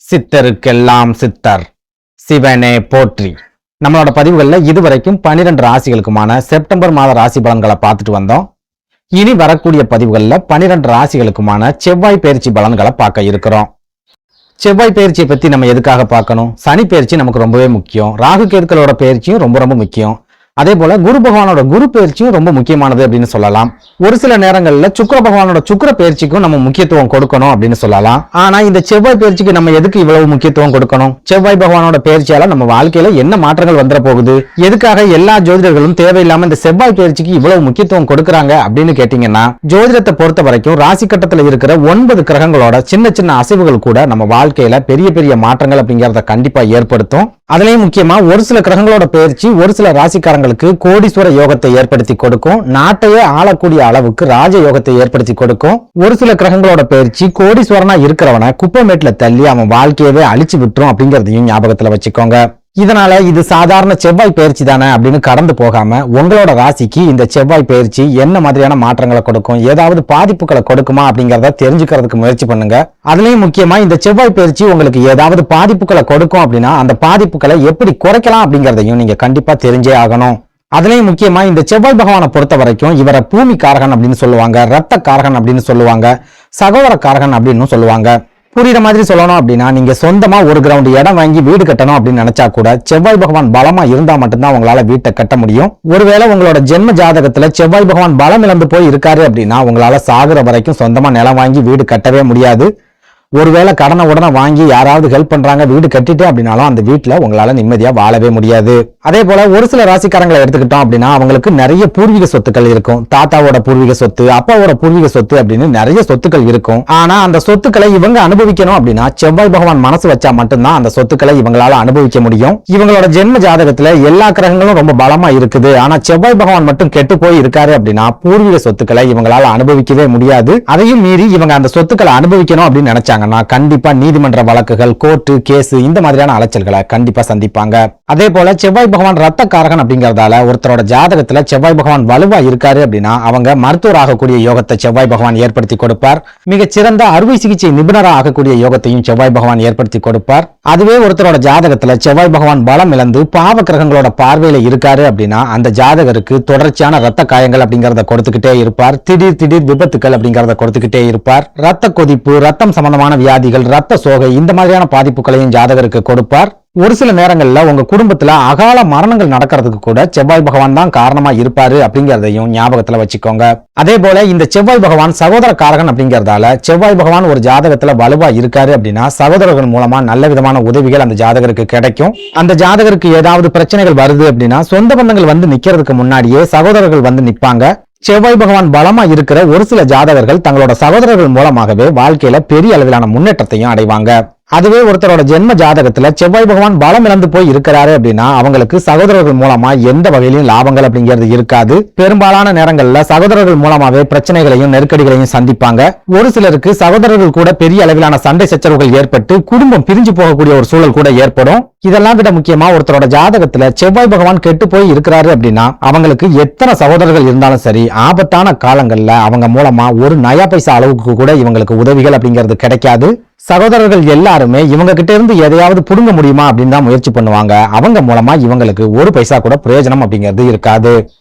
சித்தருக்கெல்லாம் சித்தர் சிவனே போற்றி. நம்மளோட பதிவுகள்ல இதுவரைக்கும் 12 ராசிகளுக்குமான செப்டம்பர் மாத ராசி பலன்களை பார்த்துட்டு வந்தோம். இனி வரக்கூடிய பதிவுகள்ல 12 ராசிகளுக்குமான செவ்வாய் பயிற்சி பலன்களை பார்க்க இருக்கிறோம். செவ்வாய் பயிற்சியை பத்தி நம்ம எதுக்காக பார்க்கணும்? சனி பயிற்சி நமக்கு ரொம்பவே முக்கியம். ராகு கேதுக்களோட பயிற்சியும் ரொம்ப முக்கியம். அதே போல குரு பகவானோட குரு பயிற்சியும் ரொம்ப முக்கியமானது அப்படின்னு சொல்லலாம். ஒரு சில நேரங்கள்ல சுக்கிர பகவானோட சுக்கிர பயிற்சிக்கும் நம்ம முக்கியத்துவம் கொடுக்கணும் அப்படின்னு சொல்லலாம். ஆனா இந்த செவ்வாய் பயிற்சிக்கு நம்ம எதுக்கு இவ்வளவு முக்கியத்துவம் கொடுக்கணும்? செவ்வாய் பகவானோட பயிற்சியால நம்ம வாழ்க்கையில என்ன மாற்றங்கள் வந்துட போகுது? எதுக்காக எல்லா ஜோதிடர்களும் தேவையில்லாம இந்த செவ்வாய் பயிற்சிக்கு இவ்வளவு முக்கியத்துவம் கொடுக்கறாங்க அப்படின்னு கேட்டீங்கன்னா, ஜோதிடத்தை பொறுத்த வரைக்கும் ராசி கட்டத்துல இருக்கிற 9 கிரகங்களோட சின்ன அசைவுகள் கூட நம்ம வாழ்க்கையில பெரிய மாற்றங்கள் அப்படிங்கறத கண்டிப்பா ஏற்படுத்தும். அதுலயும் முக்கியமா ஒரு சில கிரகங்களோட பயிற்சி ஒரு சில ராசிக்காரங்களுக்கு கோடீஸ்வர யோகத்தை ஏற்படுத்தி கொடுக்கும். நாட்டையே ஆளக்கூடிய அளவுக்கு ராஜ யோகத்தை ஏற்படுத்தி கொடுக்கும். ஒரு சில கிரகங்களோட பயிற்சி கோடீஸ்வரனா இருக்கிறவனை குப்பைமேட்ல தள்ளி அவன் வாழ்க்கையவே அழிச்சு விட்டுரும் அப்படிங்கறதையும் ஞாபகத்துல வச்சுக்கோங்க. இதனால இது சாதாரண செவ்வாய் பயிற்சி தானே அப்படின்னு கடந்து போகாம உங்களோட ராசிக்கு இந்த செவ்வாய் பயிற்சி என்ன மாதிரியான மாற்றங்களை கொடுக்கும், ஏதாவது பாதிப்புகளை கொடுக்குமா அப்படிங்கறத தெரிஞ்சுக்கிறதுக்கு முயற்சி பண்ணுங்க. அதுலயும் முக்கியமா இந்த செவ்வாய் பயிற்சி உங்களுக்கு ஏதாவது பாதிப்புகளை கொடுக்கும் அப்படின்னா அந்த பாதிப்புகளை எப்படி குறைக்கலாம் அப்படிங்கறதையும் நீங்க கண்டிப்பா தெரிஞ்சே ஆகணும். அதுலயும் முக்கியமா இந்த செவ்வாய் பகவானை பொறுத்த வரைக்கும் இவரை பூமி காரகன் அப்படின்னு சொல்லுவாங்க, ரத்த காரகன் அப்படின்னு சொல்லுவாங்க, சகோதர காரகன் அப்படின்னு சொல்லுவாங்க. புரியுற மாதிரி சொல்லணும் அப்படின்னா, நீங்க சொந்தமா ஒரு கிரவுண்ட் இடம் வாங்கி வீடு கட்டணும் அப்படின்னு நினைச்சா கூட செவ்வாய் பகவான் பலமா இருந்தா மட்டும்தான் உங்களால வீட்டை கட்ட முடியும். ஒருவேளை உங்களோட ஜென்ம ஜாதகத்துல செவ்வாய் பகவான் பலம் இழந்து போய் இருக்காரு அப்படின்னா உங்களால சாகுற வரைக்கும் சொந்தமா நிலம் வாங்கி வீடு கட்டவே முடியாது. ஒருவேளை கடனை உடனே வாங்கி யாராவது ஹெல்ப் பண்றாங்க வீடு கட்டிட்டு அப்படின்னாலும் அந்த வீட்டுல உங்களால நிம்மதியா வாழவே முடியாது. அதே போல ஒரு சில ராசிக்காரங்களை எடுத்துக்கிட்டோம் அப்படின்னா அவங்களுக்கு நிறைய பூர்வீக சொத்துக்கள் இருக்கும். தாத்தாவோட பூர்வீக சொத்து, அப்பாவோட பூர்வீக சொத்து அப்படின்னு நிறைய சொத்துக்கள் இருக்கும். ஆனா அந்த சொத்துக்களை இவங்க அனுபவிக்கணும் அப்படின்னா செவ்வாய் பகவான் மனசு வச்சா மட்டும்தான் அந்த சொத்துக்களை இவங்களால அனுபவிக்க முடியும். இவங்களோட ஜென்ம ஜாதகத்துல எல்லா கிரகங்களும் ரொம்ப பலமா இருக்குது. ஆனா செவ்வாய் பகவான் மட்டும் கெட்டு போய் இருக்காரு அப்படின்னா பூர்வீக சொத்துக்களை இவங்களால அனுபவிக்கவே முடியாது. அதையும் மீறி இவங்க அந்த சொத்துக்களை அனுபவிக்கணும் அப்படின்னு நினைச்சாங்க கண்டிப்பா நீதிமன்ற வழக்குகள், கோர்ட்டு கேஸ் இந்த மாதிரியான அலைச்சல்களை கண்டிப்பா சந்திப்பாங்க. அதே போல செவ்வாய் பகவான் ரத்த காரகன் அப்படிங்கறதால ஒருத்தரோட ஜாதகத்துல செவ்வாய் பகவான் வலுவா இருக்காரு அப்படின்னா அவங்க மருத்துவர் ஆகக்கூடிய யோகத்தை செவ்வாய் பகவான் ஏற்படுத்தி கொடுப்பார். மிகச்சிறந்த அறுவை சிகிச்சை நிபுணராக ஆகக்கூடிய யோகத்தையும் செவ்வாய் பகவான் ஏற்படுத்தி கொடுப்பார். அதுவே ஒருத்தரோட ஜாதகத்துல செவ்வாய் பகவான் பலம் இழந்து பாவ கிரகங்களோட பார்வையில இருக்காரு அப்படின்னா அந்த ஜாதகருக்கு தொடர்ச்சியான ரத்த காயங்கள் அப்படிங்கறத கொடுத்துக்கிட்டே இருப்பார். திடீர் விபத்துக்கள் அப்படிங்கறத கொடுத்துக்கிட்டே இருப்பார். ரத்த கொதிப்பு, ரத்தம் சம்பந்தமான வியாதிகள், ரத்த சோகை இந்த மாதிரியான பாதிப்புகளையும் ஜாதகருக்கு கொடுப்பார். ஒரு சில நேரங்கள்ல உங்க குடும்பத்துல அகால மரணங்கள் நடக்கிறதுக்கு கூட செவ்வாய் பகவான் தான் காரணமா இருப்பாரு அப்படிங்கறதையும் ஞாபகத்துல வச்சுக்கோங்க. அதே போல இந்த செவ்வாய் பகவான் சகோதர காரகன் அப்படிங்கறதால செவ்வாய் பகவான் ஒரு ஜாதகத்துல வலுவா இருக்காரு அப்படின்னா சகோதரர்கள் மூலமா நல்ல விதமான உதவிகள் அந்த ஜாதகருக்கு கிடைக்கும். அந்த ஜாதகருக்கு ஏதாவது பிரச்சனைகள் வருது அப்படின்னா சொந்த பந்தங்கள் வந்து நிக்கிறதுக்கு முன்னாடியே சகோதரர்கள் வந்து நிப்பாங்க. செவ்வாய் பகவான் பலமா இருக்கிற ஒரு சில ஜாதகர்கள் தங்களோட சகோதரர்கள் மூலமாகவே வாழ்க்கையில பெரிய அளவிலான முன்னேற்றத்தையும் அடைவாங்க. அதுவே ஒருத்தரோட ஜென்ம ஜாதகத்துல செவ்வாய் பகவான் பலம் இழந்து போய் இருக்கிறாரு அப்படின்னா அவங்களுக்கு சகோதரர்கள் மூலமா எந்த வகையிலும் லாபங்கள் அப்படிங்கிறது இருக்காது. பெரும்பாலான நேரங்கள்ல சகோதரர்கள் மூலமாவே பிரச்சனைகளையும் நெருக்கடிகளையும் சந்திப்பாங்க. ஒரு சிலருக்கு சகோதரர்கள் கூட பெரிய அளவிலான சண்டை சச்சரவுகள் ஏற்பட்டு குடும்பம் பிரிஞ்சு போகக்கூடிய ஒரு சூழல் கூட ஏற்படும். இதெல்லாம் விட முக்கியமா ஒருத்தரோட ஜாதகத்துல செவ்வாய் பகவான் கெட்டு போய் இருக்கிறாரு அப்படின்னா அவங்களுக்கு எத்தனை சகோதரர்கள் இருந்தாலும் சரி ஆபத்தான காலங்கள்ல அவங்க மூலமா ஒரு நயா பைசா அளவுக்கு கூட இவங்களுக்கு உதவிகள் அப்படிங்கிறது கிடைக்காது. சகோதரர்கள் எல்லாருமே இவங்க கிட்ட இருந்து எதையாவது புடுங்க முடியுமா அப்படின்னு தான் முயற்சி பண்ணுவாங்க. அவங்க மூலமா இவங்களுக்கு ஒரு பைசா கூட பிரயோஜனம் அப்படிங்கிறது இருக்காது.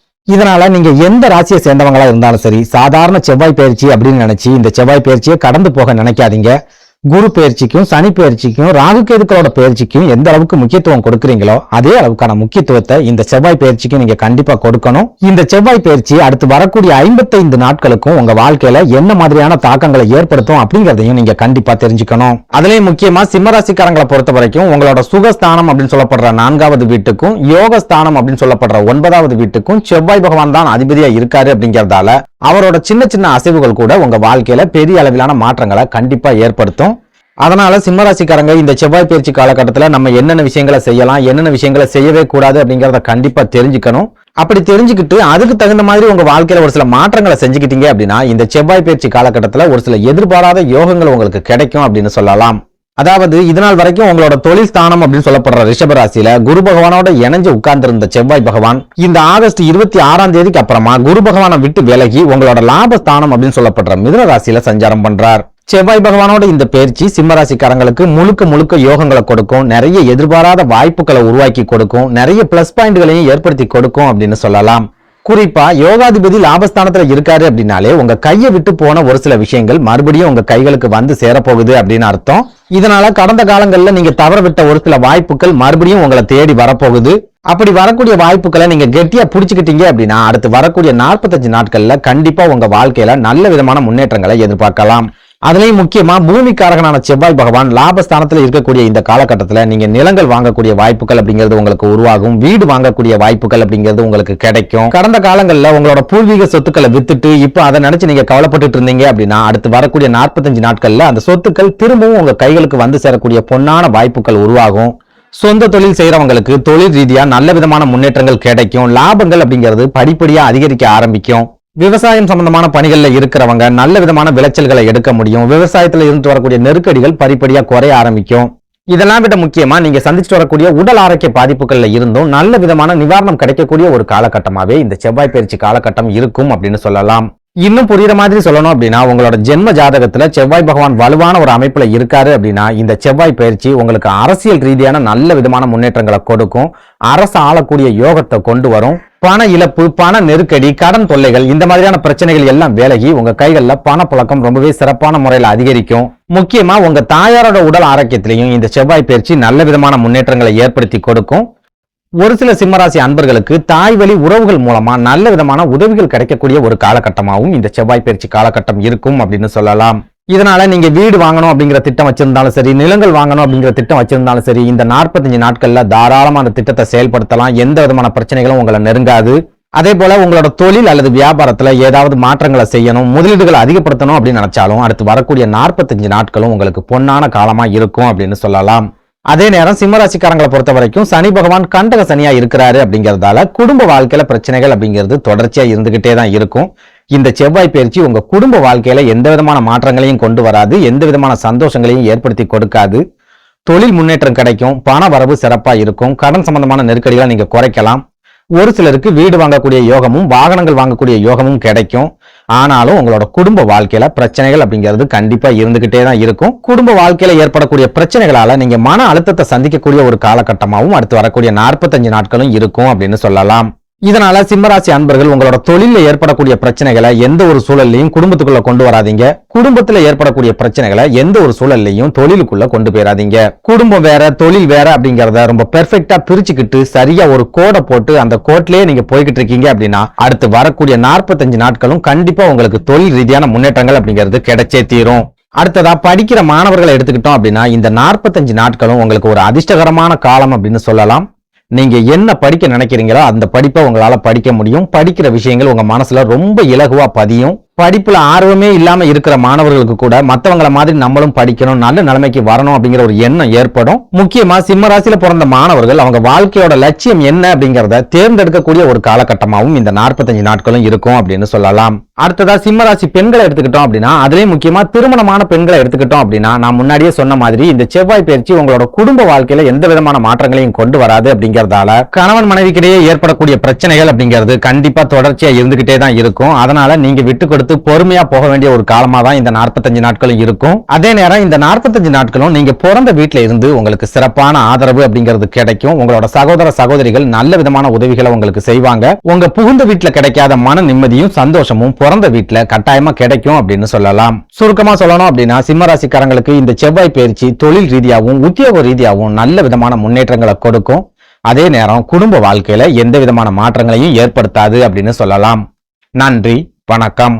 இதனால நீங்க எந்த ராசியை சேர்ந்தவங்களா இருந்தாலும் சரி சாதாரண செவ்வாய் பயிற்சி அப்படின்னு நினைச்சு இந்த செவ்வாய் பயிற்சியை கடந்து போக நினைக்காதீங்க. குரு பயிற்சிக்கும் சனி பயிற்சிக்கும் ராகு கேதுக்களோட பயிற்சிக்கும் எந்த அளவுக்கு முக்கியத்துவம் கொடுக்குறீங்களோ அதே அளவுக்கான முக்கியத்துவத்தை இந்த செவ்வாய் பயிற்சிக்கு நீங்க கண்டிப்பா கொடுக்கணும். இந்த செவ்வாய் பயிற்சி அடுத்து வரக்கூடிய 55 நாட்களுக்கும் உங்க வாழ்க்கையில என்ன மாதிரியான தாக்கங்களை ஏற்படுத்தும் அப்படிங்கறதையும் நீங்க கண்டிப்பா தெரிஞ்சுக்கணும். அதுலயும் முக்கியமா சிம்மராசிக்காரங்களை பொறுத்த வரைக்கும் உங்களோட சுகஸ்தானம் அப்படின்னு சொல்லப்படுற 4வது வீட்டுக்கும் யோகஸ்தானம் அப்படின்னு சொல்லப்படுற 9வது வீட்டுக்கும் செவ்வாய் பகவான் தான் அதிபதியா இருக்காரு அப்படிங்கறதால அவரோட சின்ன அசைவுகள் கூட உங்க வாழ்க்கையில பெரிய அளவிலான மாற்றங்களை கண்டிப்பா ஏற்படுத்தும். அதனால சிம்மராசிக்காரங்க இந்த செவ்வாய் பயிற்சி காலகட்டத்துல நம்ம என்னென்ன விஷயங்களை செய்யலாம், என்னென்ன விஷயங்களை செய்யவே கூடாது அப்படிங்கறத கண்டிப்பா தெரிஞ்சுக்கணும். அப்படி தெரிஞ்சுக்கிட்டு அதுக்கு தகுந்த மாதிரி உங்க வாழ்க்கையில ஒரு சில மாற்றங்களை செஞ்சுக்கிட்டீங்க அப்படின்னா இந்த செவ்வாய் பயிற்சி காலகட்டத்துல ஒரு சில எதிர்பாராத யோகங்கள் உங்களுக்கு கிடைக்கும் அப்படின்னு சொல்லலாம். அதாவது இதனால் வரைக்கும் உங்களோட தொழில் ஸ்தானம் அப்படின்னு சொல்லப்படுற ரிஷப ராசியில குரு பகவானோட இணைஞ்சு உட்கார்ந்திருந்த செவ்வாய் பகவான் இந்த ஆகஸ்ட் 26ஆம் தேதிக்கு அப்புறமா குரு பகவானை விட்டு விலகி உங்களோட லாபஸ்தானம் அப்படின்னு சொல்லப்படுற மிதுன ராசியில சஞ்சாரம் பண்றார். செவ்வாய் பகவானோட இந்த பயிற்சி சிம்மராசிக்காரங்களுக்கு முழுக்க முழுக்க யோகங்களை கொடுக்கும், நிறைய எதிர்பாராத வாய்ப்புகளை உருவாக்கி கொடுக்கும், நிறைய பிளஸ் பாயிண்ட்களையும் ஏற்படுத்தி கொடுக்கும் அப்படின்னு சொல்லலாம். குறிப்பா யோகாதிபதி லாபஸ்தானத்துல இருக்காரு அப்படின்னாலே உங்க கையை விட்டு போன ஒரு சில விஷயங்கள் மறுபடியும் உங்க கைகளுக்கு வந்து சேரப்போகுது அப்படின்னு அர்த்தம். இதனால கடந்த காலங்கள்ல நீங்க தவற விட்ட ஒரு சில வாய்ப்புகள் மறுபடியும் உங்களை தேடி வரப்போகுது. அப்படி வரக்கூடிய வாய்ப்புகளை நீங்க கெட்டியா புடிச்சுக்கிட்டீங்க அப்படின்னா அடுத்து வரக்கூடிய 45 நாட்கள்ல கண்டிப்பா உங்க வாழ்க்கையில நல்ல விதமான முன்னேற்றங்களை எதிர்பார்க்கலாம். அதுலயும் முக்கியமா பூமிக்காரகனான செவ்வாய் பகவான் லாபஸ்தானத்துல இருக்கக்கூடிய இந்த காலகட்டத்துல நீங்க நிலங்கள் வாங்கக்கூடிய வாய்ப்புகள் அப்படிங்கிறது உங்களுக்கு உருவாகும், வீடு வாங்கக்கூடிய வாய்ப்புகள் அப்படிங்கிறது உங்களுக்கு கிடைக்கும். கடந்த காலங்கள்ல உங்களோட பூர்வீக சொத்துக்களை வித்துட்டு இப்ப அதை நினைச்சு நீங்க கவலைப்பட்டு இருந்தீங்க அப்படின்னா அடுத்து வரக்கூடிய 45 நாட்கள்ல அந்த சொத்துக்கள் திரும்பவும் உங்க கைகளுக்கு வந்து சேரக்கூடிய பொன்னான வாய்ப்புகள் உருவாகும். சொந்த தொழில் செய்யறவங்களுக்கு தொழில் ரீதியா நல்ல விதமான முன்னேற்றங்கள் கிடைக்கும், லாபங்கள் அப்படிங்கிறது படிப்படியா அதிகரிக்க ஆரம்பிக்கும். விவசாயம் சம்பந்தமான பணிகள்ல இருக்கிறவங்க நல்ல விதமான விளைச்சல்களை எடுக்க முடியும், விவசாயத்துல இருந்து வரக்கூடிய நெருக்கடிகள் படிப்படியா குறைய ஆரம்பிக்கும். இதெல்லாம் விட முக்கியமா நீங்க சந்திச்சுட்டு வரக்கூடிய உடல் ஆரோக்கிய பாதிப்புகள்ல இருந்தும் நல்ல விதமான நிவாரணம் கிடைக்கக்கூடிய ஒரு காலகட்டமாவே இந்த செவ்வாய் பயிற்சி காலகட்டம் இருக்கும் அப்படின்னு சொல்லலாம். இன்னும் புரியுற மாதிரி சொல்லணும் அப்படின்னா உங்களோட ஜென்ம ஜாதகத்துல செவ்வாய் பகவான் வலுவான ஒரு அமைப்புல இருக்காரு அப்படின்னா இந்த செவ்வாய் பயிற்சி உங்களுக்கு அரசியல் ரீதியான நல்ல விதமான முன்னேற்றங்களை கொடுக்கும், அரசு ஆளக்கூடிய யோகத்தை கொண்டு வரும். பண இழப்பு, பண நெருக்கடி, கடன் தொல்லைகள் இந்த மாதிரியான பிரச்சனைகள் எல்லாம் விலகி உங்க கைகள்ல பணப்புழக்கம் ரொம்பவே சிறப்பான முறையில் அதிகரிக்கும். முக்கியமா உங்க தாயாரோட உடல் ஆரோக்கியத்திலையும் இந்த செவ்வாய் பயிற்சி நல்ல விதமான முன்னேற்றங்களை ஏற்படுத்தி கொடுக்கும். ஒரு சில சிம்மராசி அன்பர்களுக்கு தாய் வழி உறவுகள் மூலமா நல்ல விதமான உதவிகள் கிடைக்கக்கூடிய ஒரு காலகட்டமாகவும் இந்த செவ்வாய் பயிற்சி காலகட்டம் இருக்கும் அப்படின்னு சொல்லலாம். இதனால நீங்க வீடு வாங்கணும் அப்படிங்கிற திட்டம் வச்சிருந்தாலும் சரி, நிலங்கள் வாங்கணும் அப்படிங்கிற திட்டம் வச்சிருந்தாலும் சரி, இந்த 45 நாட்கள்ல தாராளமா அந்த திட்டத்தை செயல்படுத்தலாம், எந்த விதமான பிரச்சனைகளும் உங்களை நெருங்காது. அதே போல உங்களோட தொழில் அல்லது வியாபாரத்துல ஏதாவது மாற்றங்களை செய்யணும், முதலீடுகளை அதிகப்படுத்தணும் அப்படின்னு நினைச்சாலும் அடுத்து வரக்கூடிய 45 நாட்களும் உங்களுக்கு பொன்னான காலமா இருக்கும் அப்படின்னு சொல்லலாம். அதே நேரம் சிம்மராசிக்காரங்களை பொறுத்த வரைக்கும் சனி பகவான் கண்டக சனியா இருக்கிறாரு அப்படிங்கறதால குடும்ப வாழ்க்கையில பிரச்சனைகள் அப்படிங்கிறது தொடர்ச்சியா இருந்துகிட்டே தான் இருக்கும். இந்த செவ்வாய் பயிற்சி உங்க குடும்ப வாழ்க்கையில எந்த விதமான மாற்றங்களையும் கொண்டு வராது, எந்த விதமான சந்தோஷங்களையும் ஏற்படுத்தி கொடுக்காது. தொழில் முன்னேற்றம் கிடைக்கும், பண வரவு சிறப்பா இருக்கும், கடன் சம்பந்தமான நெருக்கடிகளை நீங்க குறைக்கலாம். ஒரு சிலருக்கு வீடு வாங்கக்கூடிய யோகமும் வாகனங்கள் வாங்கக்கூடிய யோகமும் கிடைக்கும். ஆனாலும் உங்களோட குடும்ப வாழ்க்கையில பிரச்சனைகள் அப்படிங்கிறது கண்டிப்பா இருந்துகிட்டே தான் இருக்கும். குடும்ப வாழ்க்கையில ஏற்படக்கூடிய பிரச்சனைகளால நீங்க மன அழுத்தத்தை சந்திக்கக்கூடிய ஒரு காலகட்டமாகவும் அடுத்து வரக்கூடிய 45 நாட்களும் இருக்கும் அப்படின்னு சொல்லலாம். இதனால சிம்மராசி அன்பர்கள் உங்களோட தொழில ஏற்படக்கூடிய பிரச்சனைகளை எந்த ஒரு சூழல்லையும் குடும்பத்துக்குள்ள கொண்டு வராதீங்க, குடும்பத்துல ஏற்படக்கூடிய பிரச்சனைகளை எந்த ஒரு சூழல்லையும் தொழிலுக்குள்ள கொண்டு போயிடாதீங்க. குடும்பம் வேற தொழில் வேற அப்படிங்கறத ரொம்ப பெர்ஃபெக்ட்டா பிரிச்சுக்கிட்டு சரியா ஒரு கோடை போட்டு அந்த கோட்லயே நீங்க போய்கிட்டு இருக்கீங்க அப்படின்னா அடுத்து வரக்கூடிய 45 நாட்களும் கண்டிப்பா உங்களுக்கு தொழில் ரீதியான முன்னேற்றங்கள் அப்படிங்கிறது கிடைச்சே தீரும். அடுத்ததா படிக்கிற மாணவர்களை எடுத்துக்கிட்டோம் அப்படின்னா இந்த 45 நாட்களும் உங்களுக்கு ஒரு அதிர்ஷ்டகரமான காலம் அப்படின்னு சொல்லலாம். நீங்க என்ன படிக்க நினைக்கிறீங்களோ அந்த படிப்பை உங்களால படிக்க முடியும், படிக்கிற விஷயங்கள் உங்க மனசுல ரொம்ப இலகுவா பதியும். படிப்புல ஆர்வமே இல்லாம இருக்கிற மாணவர்களுக்கு கூட மத்தவங்கள மாதிரி நம்மளும் படிக்கணும், நல்ல நிலைமைக்கு வரணும் அப்படிங்கிற ஒரு எண்ணம் ஏற்படும். முக்கியமா சிம்ம ராசியில பிறந்த மாணவர்கள் அவங்க வாழ்க்கையோட லட்சியம் என்ன அப்படிங்கறத தேர்ந்தெடுக்கக்கூடிய ஒரு காலகட்டமாகவும் இந்த 45 நாட்களும் இருக்கும் அப்படின்னு சொல்லலாம். அடுத்ததா சிம்ம ராசி பெண்களை எடுத்துக்கிட்டோம் அப்படின்னா அதுலயும் முக்கியமா திருமணமான பெண்களை எடுத்துக்கிட்டோம் அப்படின்னா நான் முன்னாடியே சொன்ன மாதிரி இந்த செவ்வாய் பயிற்சி உங்களோட குடும்ப வாழ்க்கையில எந்த விதமான மாற்றங்களையும் கொண்டு வராது அப்படிங்கறதால கணவன் மனைவிக்கிடையே ஏற்படக்கூடிய பிரச்சனைகள் அப்படிங்கிறது கண்டிப்பா தொடர்ச்சியா இருந்துகிட்டே தான் இருக்கும். அதனால நீங்க விட்டு கொடுத்து பொறுமையா போக வேண்டிய ஒரு காலமா தான் இந்த 45 நாட்களும் இருக்கும். அதே நேரம் இந்த 45 நாட்களும் நீங்க பிறந்த வீட்டுல இருந்து உங்களுக்கு சிறப்பான ஆதரவு அப்படிங்கிறது கிடைக்கும். உங்களோட சகோதர சகோதரிகள் நல்ல விதமான உதவிகளை உங்களுக்கு செய்வாங்க. உங்க புகுந்த வீட்டுல கிடைக்காத மன நிம்மதியும் சந்தோஷமும் பிறந்த வீட்டுல கட்டாயமா கிடைக்கும் அப்படின்னு சொல்லலாம். சுருக்கமா சொல்லணும் அப்படின்னா சிம்மராசிக்காரங்களுக்கு இந்த செவ்வாய் பயிற்சி தொழில் ரீதியாகவும் உத்தியோக ரீதியாகவும் நல்ல விதமான முன்னேற்றங்களை கொடுக்கும். அதே நேரம் குடும்ப வாழ்க்கையில எந்த விதமான மாற்றங்களையும் ஏற்படுத்தாது அப்படின்னு சொல்லலாம். நன்றி, வணக்கம்.